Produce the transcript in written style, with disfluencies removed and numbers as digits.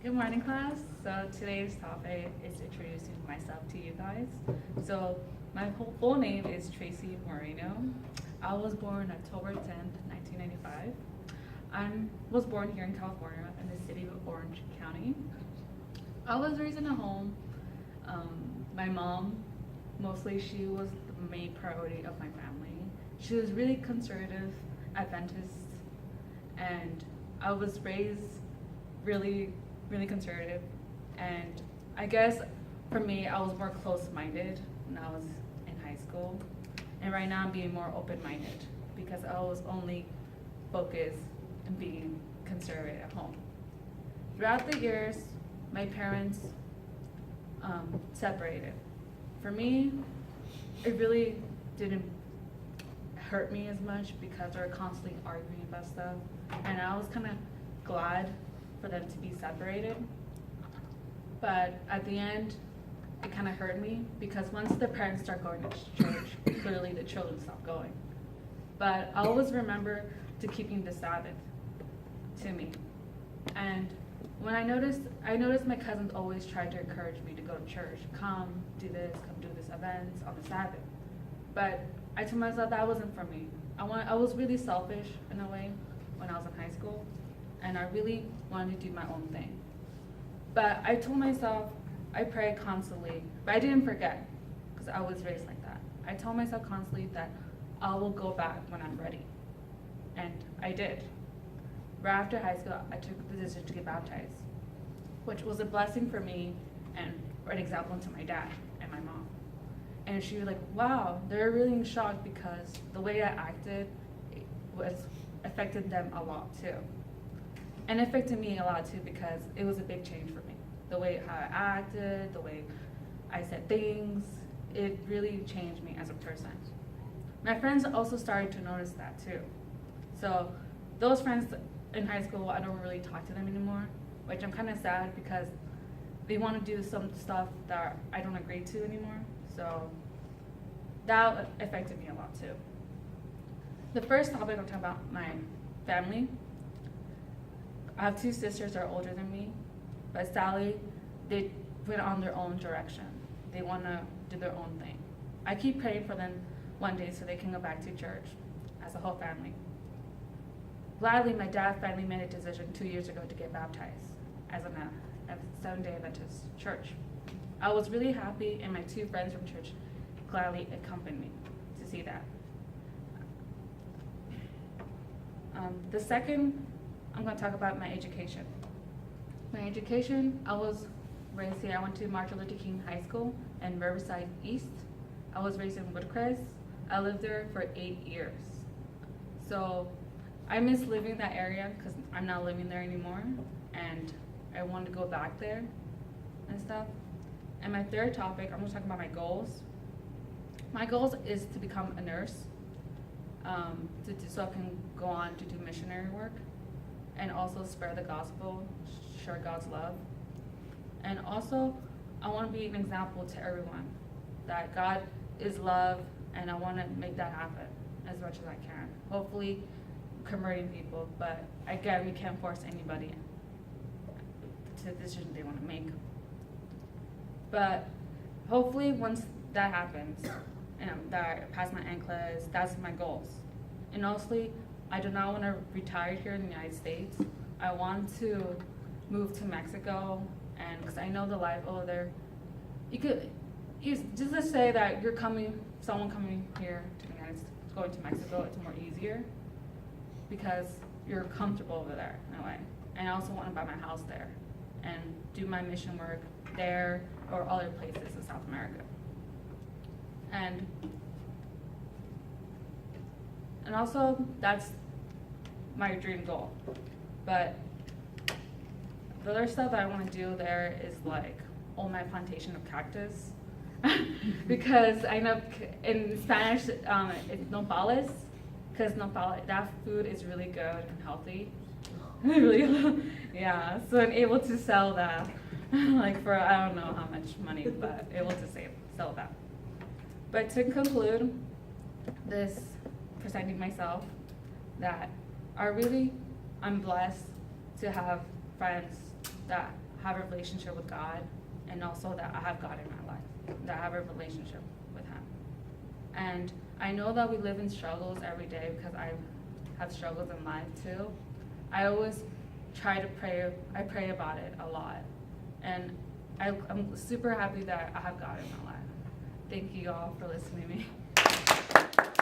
Good morning, class. So today's topic is introducing myself to you guys. So my full name is Tracy Moreno. I was born October 10th, 1995. I was born here in California in the city of Orange County. I was raised in a home. My mom, mostly she was the main priority of my family. She was really conservative, Adventist, and I was raised really conservative. And I guess for me, I was more close-minded when I was in high school. And right now I'm being more open-minded because I was only focused on being conservative at home. Throughout the years, my parents separated. For me, it really didn't hurt me as much because they were constantly arguing about stuff. And I was kind of glad for them to be separated. But at the end, it kind of hurt me because once the parents start going to church, clearly the children stop going. But I always remember to keeping the Sabbath to me. And when I noticed my cousins always tried to encourage me to go to church, come do this events on the Sabbath. But I told myself that wasn't for me. I was really selfish in a way when I was in high school, and I really wanted to do my own thing. But I told myself, I prayed constantly, but I didn't forget, because I was raised like that. I told myself constantly that I will go back when I'm ready, and I did. Right after high school, I took the decision to get baptized, which was a blessing for me and an example to my dad and my mom. And she was like, wow, they're really in shock because the way I acted affected them a lot too. And it affected me a lot too because it was a big change for me. The way how I acted, the way I said things, it really changed me as a person. My friends also started to notice that too. So those friends in high school, I don't really talk to them anymore, which I'm kind of sad because they want to do some stuff that I don't agree to anymore. So that affected me a lot too. The first topic I'm talking about my family. I have two sisters that are older than me, but sadly, they went on their own direction. They want to do their own thing. I keep praying for them one day so they can go back to church as a whole family. Gladly, my dad finally made a decision 2 years ago to get baptized as a Seventh-day Adventist church. I was really happy, and my two friends from church gladly accompanied me to see that. The second, I'm going to talk about my education. My education, I was raised here. I went to Martin Luther King High School in Riverside East. I was raised in Woodcrest. I lived there for 8 years. So I miss living in that area because I'm not living there anymore, and I want to go back there and stuff. And my third topic, I'm going to talk about my goals. My goals is to become a nurse, so I can go on to do missionary work, and also spread the gospel, share God's love. And also, I want to be an example to everyone that God is love, and I want to make that happen as much as I can. Hopefully, converting people, but again, we can't force anybody to the decision they want to make. But hopefully, once that happens, and that I pass my NCLEX, that's my goals. And honestly, I do not want to retire here in the United States. I want to move to Mexico, and because I know the life over there. Just let's say that someone coming here to the United States, going to Mexico, it's more easier because you're comfortable over there in a way. And I also want to buy my house there and do my mission work there or other places in South America. And also, that's my dream goal. But the other stuff that I want to do there is like own my plantation of cactus. Because I know in Spanish it's nopales, because nopales, that food is really good and healthy. Really, yeah. So I'm able to sell that, like for I don't know how much money, but able to sell that. But to conclude this presenting myself, that I'm blessed to have friends that have a relationship with God, and also that I have God in my life, that I have a relationship with Him. And I know that we live in struggles every day because I have struggles in life too. I always try to pray. I pray about it a lot. And I'm super happy that I have God in my life. Thank you all for listening to me.